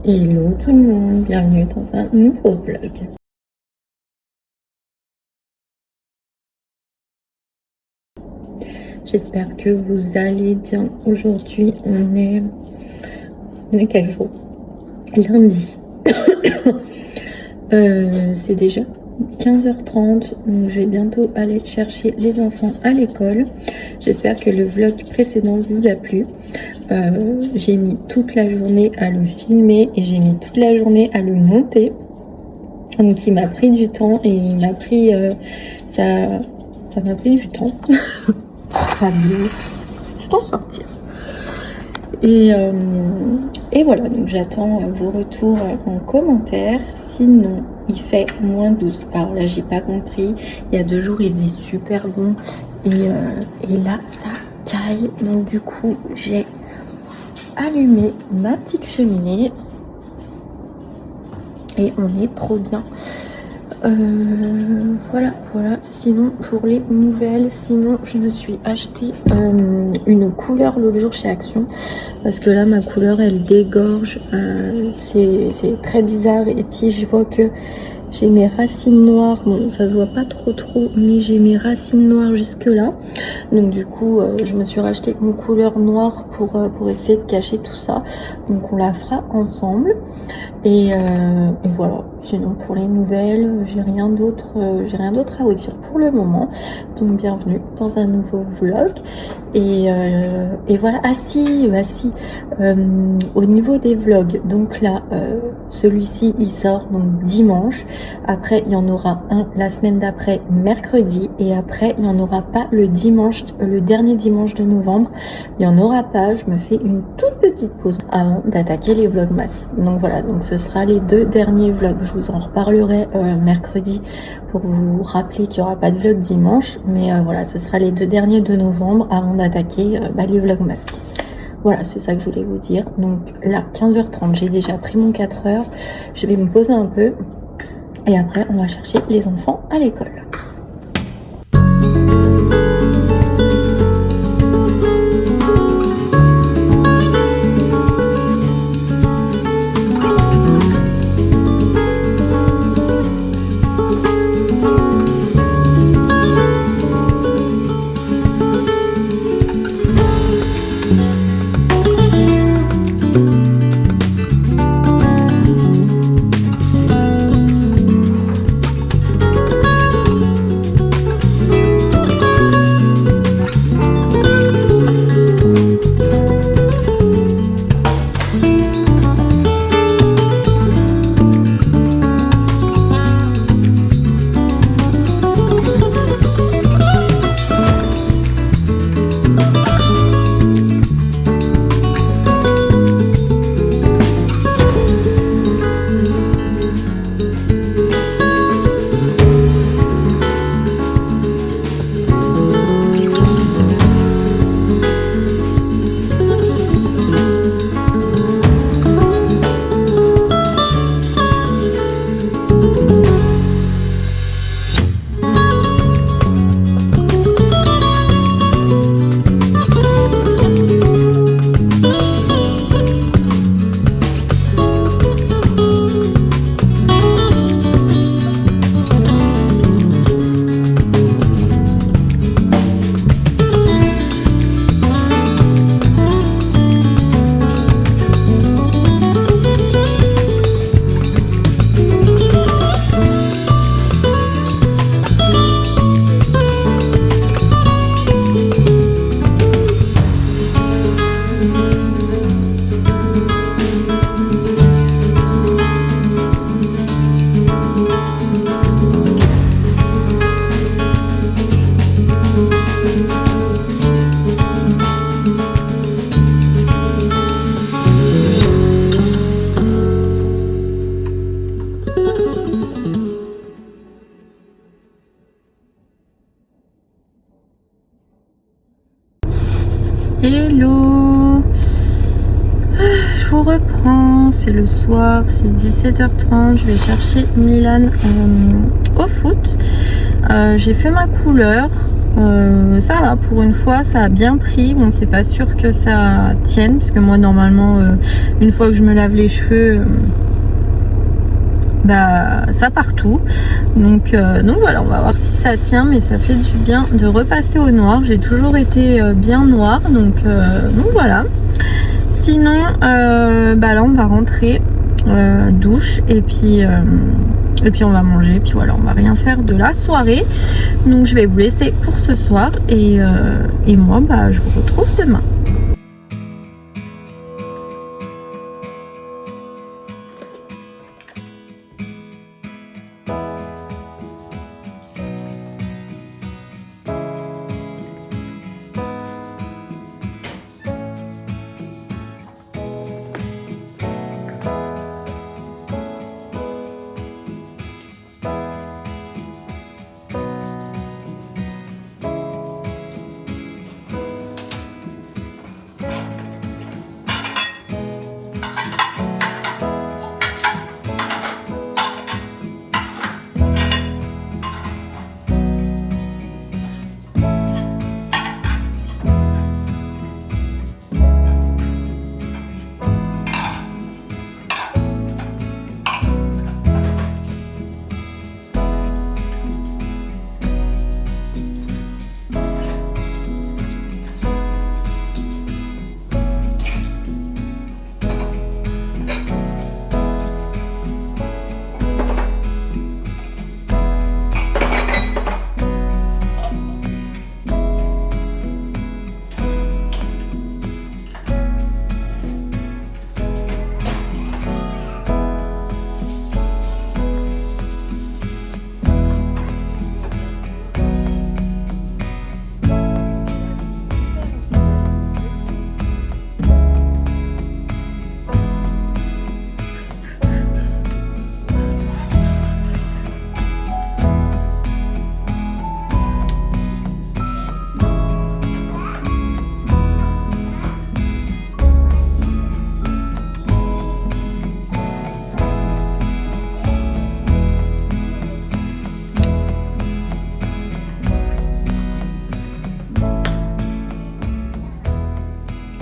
Hello tout le monde, bienvenue dans un nouveau vlog. J'espère que vous allez bien. Aujourd'hui on est quel jour? Lundi. C'est déjà 15h30, donc je vais bientôt aller chercher les enfants à l'école. J'espère que le vlog précédent vous a plu. J'ai mis toute la journée à le filmer et j'ai mis toute la journée à le monter. Donc il m'a pris du temps et il m'a pris ça m'a pris du temps. Je t'en sortir. Et voilà, donc j'attends vos retours en commentaire. Sinon, il fait -12. Alors là, j'ai pas compris. Il y a 2 jours, il faisait super bon. Et là, ça caille. Donc du coup, j'ai allumé ma petite cheminée. Et on est trop bien. Voilà. Sinon, pour les nouvelles, je me suis acheté une couleur l'autre jour chez Action. Parce que là, ma couleur, elle dégorge. C'est très bizarre. Et puis, je vois que j'ai mes racines noires. Bon, ça se voit pas trop, mais j'ai mes racines noires jusque là. Donc, du coup, je me suis racheté une couleur noire pour essayer de cacher tout ça. Donc, on la fera ensemble. Et voilà. Sinon, pour les nouvelles, j'ai rien d'autre à vous dire pour le moment. Donc, bienvenue dans un nouveau vlog. Et voilà. Ah si, au niveau des vlogs, donc là, celui-ci, il sort donc dimanche. Après, il y en aura un la semaine d'après, mercredi. Et après, il n'y en aura pas le dimanche, le dernier dimanche de novembre. Il n'y en aura pas. Je me fais une toute petite pause avant d'attaquer les vlogmas. Donc voilà, donc ce sera les 2 derniers vlogs. Je vous en reparlerai mercredi pour vous rappeler qu'il n'y aura pas de vlog dimanche. Mais voilà, ce sera les 2 derniers de novembre avant d'attaquer les vlogmas. Voilà, c'est ça que je voulais vous dire. Donc là, 15h30, j'ai déjà pris mon 4 heures. Je vais me poser un peu. Et après, on va chercher les enfants à l'école. Hello, je vous reprends, c'est le soir, c'est 17h30, je vais chercher Milan au foot. J'ai fait ma couleur, Ça va, pour une fois ça a bien pris. Bon, c'est pas sûr que ça tienne parce que moi normalement une fois que je me lave les cheveux bah ça part tout, donc voilà, on va voir si ça tient, mais ça fait du bien de repasser au noir. J'ai toujours été bien noire, donc voilà. Sinon bah là on va rentrer, douche, et puis on va manger, puis voilà, on va rien faire de la soirée. Donc je vais vous laisser pour ce soir, et moi bah je vous retrouve demain.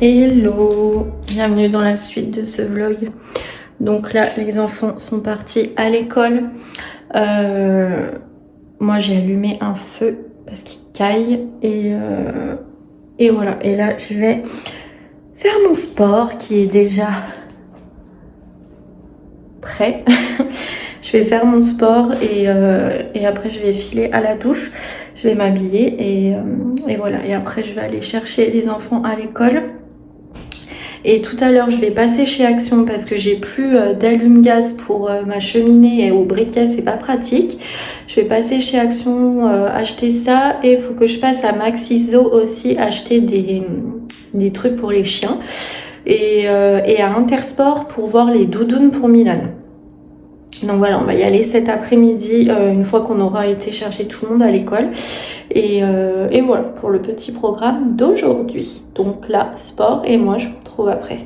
Hello, bienvenue dans la suite de ce vlog. Donc là, les enfants sont partis à l'école. Moi, j'ai allumé un feu parce qu'il caille. Et voilà. Et là, je vais faire mon sport qui est déjà prêt. Je vais faire mon sport et après, je vais filer à la douche. Je vais m'habiller et voilà. Et après, je vais aller chercher les enfants à l'école. Et tout à l'heure, je vais passer chez Action parce que j'ai plus d'allume-gaz pour ma cheminée et au briquet, c'est pas pratique. Je vais passer chez Action acheter ça, et il faut que je passe à Maxiso aussi acheter des trucs pour les chiens, et à Intersport pour voir les doudounes pour Milan. Donc voilà, on va y aller cet après-midi une fois qu'on aura été chercher tout le monde à l'école. Et voilà pour le petit programme d'aujourd'hui. Donc là, sport, et moi je vous retrouve après.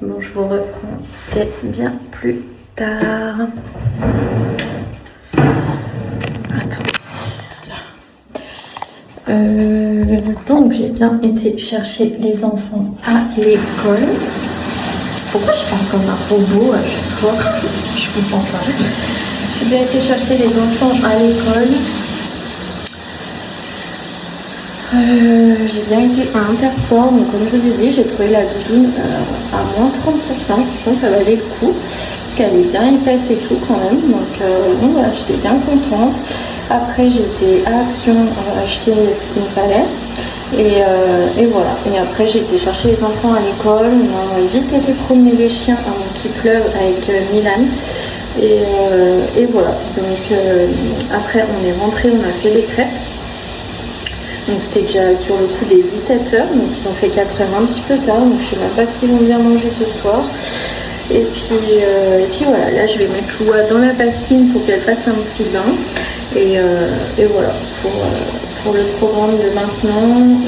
Bon, je vous reprends, c'est bien plus tard. Attends. Donc j'ai bien été chercher les enfants à l'école. Pourquoi je parle comme un robot à chaque fois? Je comprends pas. J'ai bien été chercher les enfants à l'école. J'ai bien été à Intersport, donc comme je vous ai dit, j'ai trouvé la doudoune à moins 30%. Je pense que ça valait le coup, parce qu'elle est bien épaisse et tout quand même. Donc voilà, j'étais bien contente. Après j'étais à Action acheter ce qu'il me fallait. Et voilà. Et après j'ai été chercher les enfants à l'école. On a vite été promener les chiens avant qu'il pleuve avec Milan. Et voilà. Donc après on est rentré, on a fait des crêpes. Donc c'était déjà sur le coup des 17h, donc ils ont fait 4h un petit peu tard, donc je sais même pas s'ils vont bien manger ce soir. Et puis voilà, là je vais mettre Loua dans la bassine pour qu'elle fasse un petit bain. Et voilà, pour le programme de maintenant,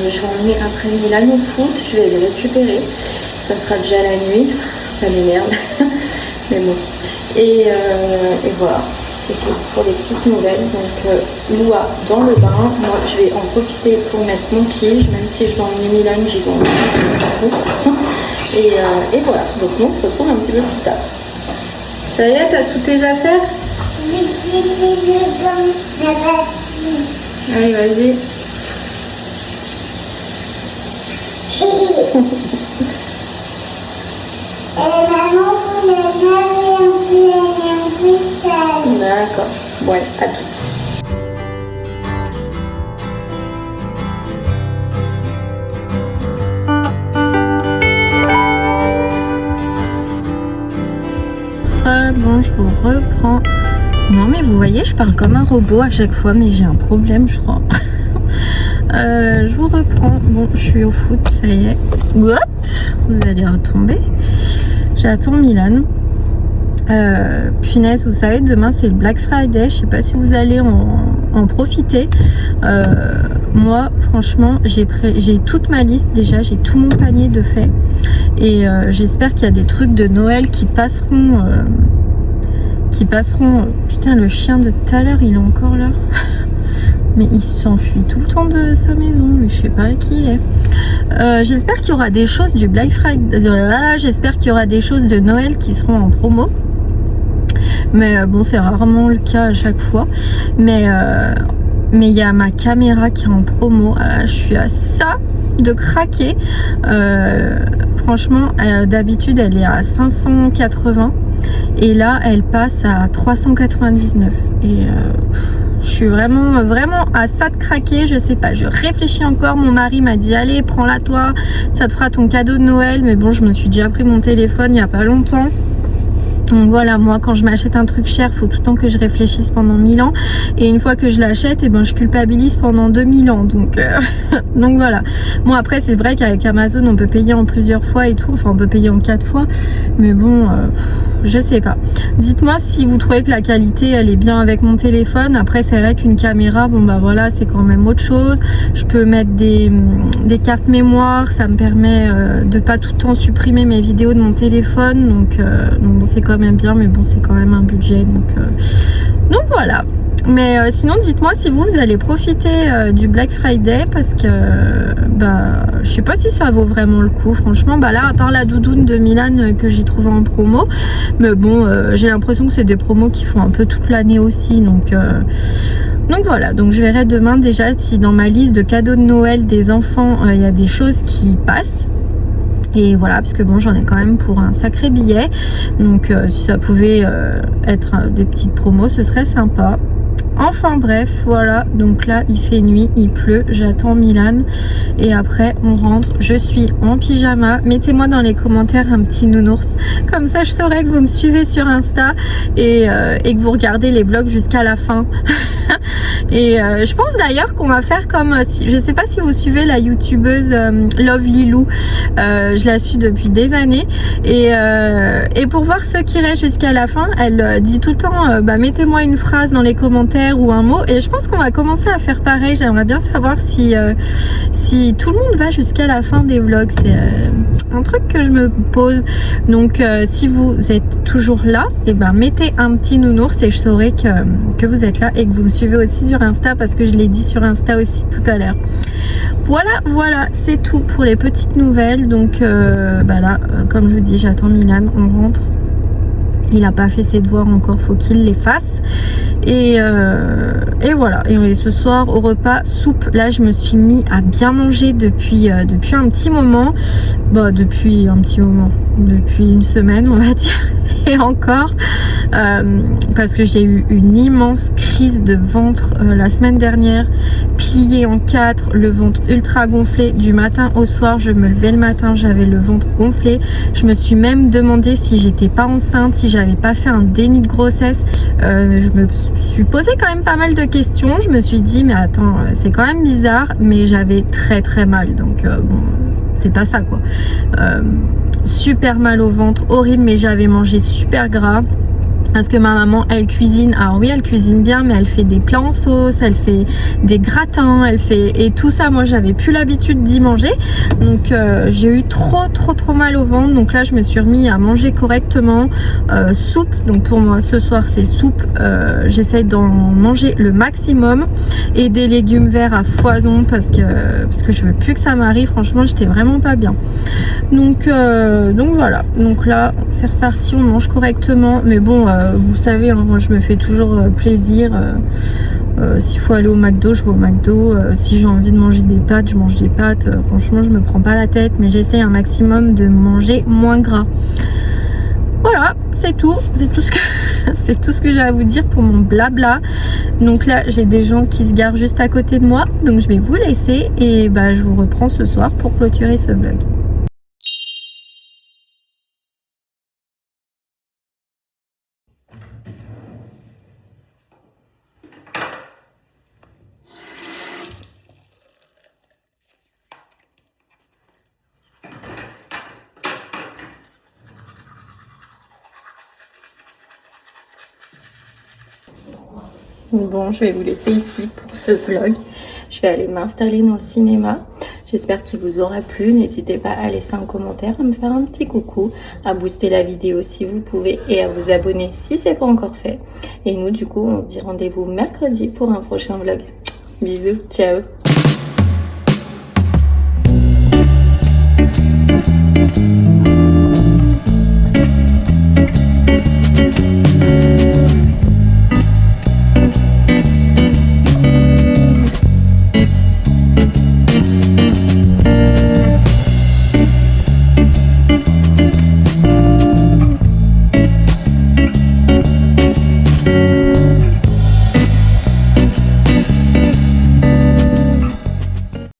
je vais emmener après Milan au foot, je vais les récupérer. Ça sera déjà la nuit, ça m'énerve, mais bon. Et voilà. C'est tout pour les petites nouvelles. Donc Loua dans le bain. Moi je vais en profiter pour mettre mon pige, même si je dois emmener Milan, j'y vais en je m'en fous. Et voilà, donc on se retrouve un petit peu plus tard. Ça y est, t'as toutes tes affaires? Allez, vas-y. D'accord, ouais, à tout. Bon, je vous reprends. Non mais vous voyez, je parle comme un robot à chaque fois, mais j'ai un problème, je crois. Je vous reprends. Bon, je suis au foot, ça y est. Hop, vous allez retomber. J'attends Milan. Punaise, vous savez, demain c'est le Black Friday. Je sais pas si vous allez en profiter. Moi, franchement, j'ai toute ma liste déjà. J'ai tout mon panier de fait. Et j'espère qu'il y a des trucs de Noël qui passeront. Putain, le chien de tout à l'heure, il est encore là. Mais il s'enfuit tout le temps de sa maison, lui, je sais pas qui il est. J'espère qu'il y aura des choses du Black Friday. J'espère qu'il y aura des choses de Noël qui seront en promo. Mais bon, c'est rarement le cas à chaque fois. Mais il y a ma caméra qui est en promo. Je suis à ça de craquer. Franchement, d'habitude, elle est à 580. Et là, elle passe à 399. Et je suis vraiment à ça de craquer. Je sais pas, je réfléchis encore. Mon mari m'a dit, allez, prends-la toi. Ça te fera ton cadeau de Noël. Mais bon, je me suis déjà pris mon téléphone il y a pas longtemps. Donc voilà, moi quand je m'achète un truc cher, faut tout le temps que je réfléchisse pendant 1000 ans. Et une fois que je l'achète, et ben je culpabilise pendant 2000 ans. Donc voilà. Bon, après c'est vrai qu'avec Amazon on peut payer en plusieurs fois et tout. Enfin on peut payer en 4 fois. Mais bon, je sais pas. Dites-moi si vous trouvez que la qualité elle est bien avec mon téléphone. Après c'est vrai qu'une caméra, bon bah voilà, c'est quand même autre chose. Je peux mettre des cartes mémoire. Ça me permet de pas tout le temps supprimer mes vidéos de mon téléphone. Donc c'est quand même bien, mais bon c'est quand même un budget, donc voilà. Mais sinon dites-moi si vous allez profiter du Black Friday, parce que bah je sais pas si ça vaut vraiment le coup franchement. Bah là, à part la doudoune de Milan que j'ai trouvé en promo, mais bon j'ai l'impression que c'est des promos qui font un peu toute l'année aussi, donc voilà. Donc je verrai demain déjà si dans ma liste de cadeaux de Noël des enfants il y a des choses qui passent. Et voilà, parce que bon, j'en ai quand même pour un sacré billet. Donc si ça pouvait être des petites promos, ce serait sympa. Enfin bref, voilà. Donc là, il fait nuit, il pleut. J'attends Milan. Et après, on rentre. Je suis en pyjama. Mettez-moi dans les commentaires un petit nounours. Comme ça, je saurai que vous me suivez sur Insta. Et que vous regardez les vlogs jusqu'à la fin. Et je pense d'ailleurs qu'on va faire comme... je sais pas si vous suivez la youtubeuse Love Lilou. Je la suis depuis des années. Et pour voir ceux qui restent jusqu'à la fin, elle dit tout le temps, bah, mettez-moi une phrase dans les commentaires commentaire ou un mot. Et je pense qu'on va commencer à faire pareil. J'aimerais bien savoir si tout le monde va jusqu'à la fin des vlogs. C'est un truc que je me pose. Donc si vous êtes toujours là, et ben mettez un petit nounours et je saurai que vous êtes là et que vous me suivez aussi sur Insta, parce que je l'ai dit sur Insta aussi tout à l'heure. Voilà, c'est tout pour les petites nouvelles. Donc là, comme je vous dis, j'attends Milan, on rentre. Il n'a pas fait ses devoirs encore, faut qu'il les fasse. Et voilà. Et ce soir au repas, soupe. Là, je me suis mis à bien manger depuis un petit moment. Depuis un petit moment. Depuis une semaine, on va dire. Et encore. Parce que j'ai eu une immense crise de ventre la semaine dernière. Plié en 4, le ventre ultra gonflé. Du matin au soir, je me levais le matin, j'avais le ventre gonflé. Je me suis même demandé si j'étais pas enceinte, si j'avais pas fait un déni de grossesse. Je me suis posé quand même pas mal de questions. Je me suis dit mais attends, c'est quand même bizarre, mais j'avais très mal. Donc bon, c'est pas ça quoi. Super mal au ventre, horrible, mais j'avais mangé super gras. Parce que ma maman, elle cuisine, alors oui, elle cuisine bien, mais elle fait des plats en sauce, elle fait des gratins, et tout ça, moi, j'avais plus l'habitude d'y manger. Donc, j'ai eu trop mal au ventre. Donc là, je me suis remis à manger correctement. Soupe, donc pour moi, ce soir, c'est soupe. J'essaye d'en manger le maximum. Et des légumes verts à foison, parce que je veux plus que ça m'arrive. Franchement, j'étais vraiment pas bien. Donc voilà. Donc là, c'est reparti, on mange correctement. Mais bon, vous savez, hein, moi je me fais toujours plaisir. S'il faut aller au McDo, je vais au McDo. Si j'ai envie de manger des pâtes, je mange des pâtes. Franchement, je me prends pas la tête, mais j'essaie un maximum de manger moins gras. Voilà, c'est tout. C'est tout ce que c'est tout ce que j'ai à vous dire pour mon blabla. Donc là, j'ai des gens qui se garent juste à côté de moi, donc je vais vous laisser et je vous reprends ce soir pour clôturer ce vlog. Bon, je vais vous laisser ici pour ce vlog. Je vais aller m'installer dans le cinéma. J'espère qu'il vous aura plu. N'hésitez pas à laisser un commentaire, à me faire un petit coucou, à booster la vidéo si vous pouvez et à vous abonner si c'est pas encore fait. Et nous, du coup, on se dit rendez-vous mercredi pour un prochain vlog. Bisous, ciao!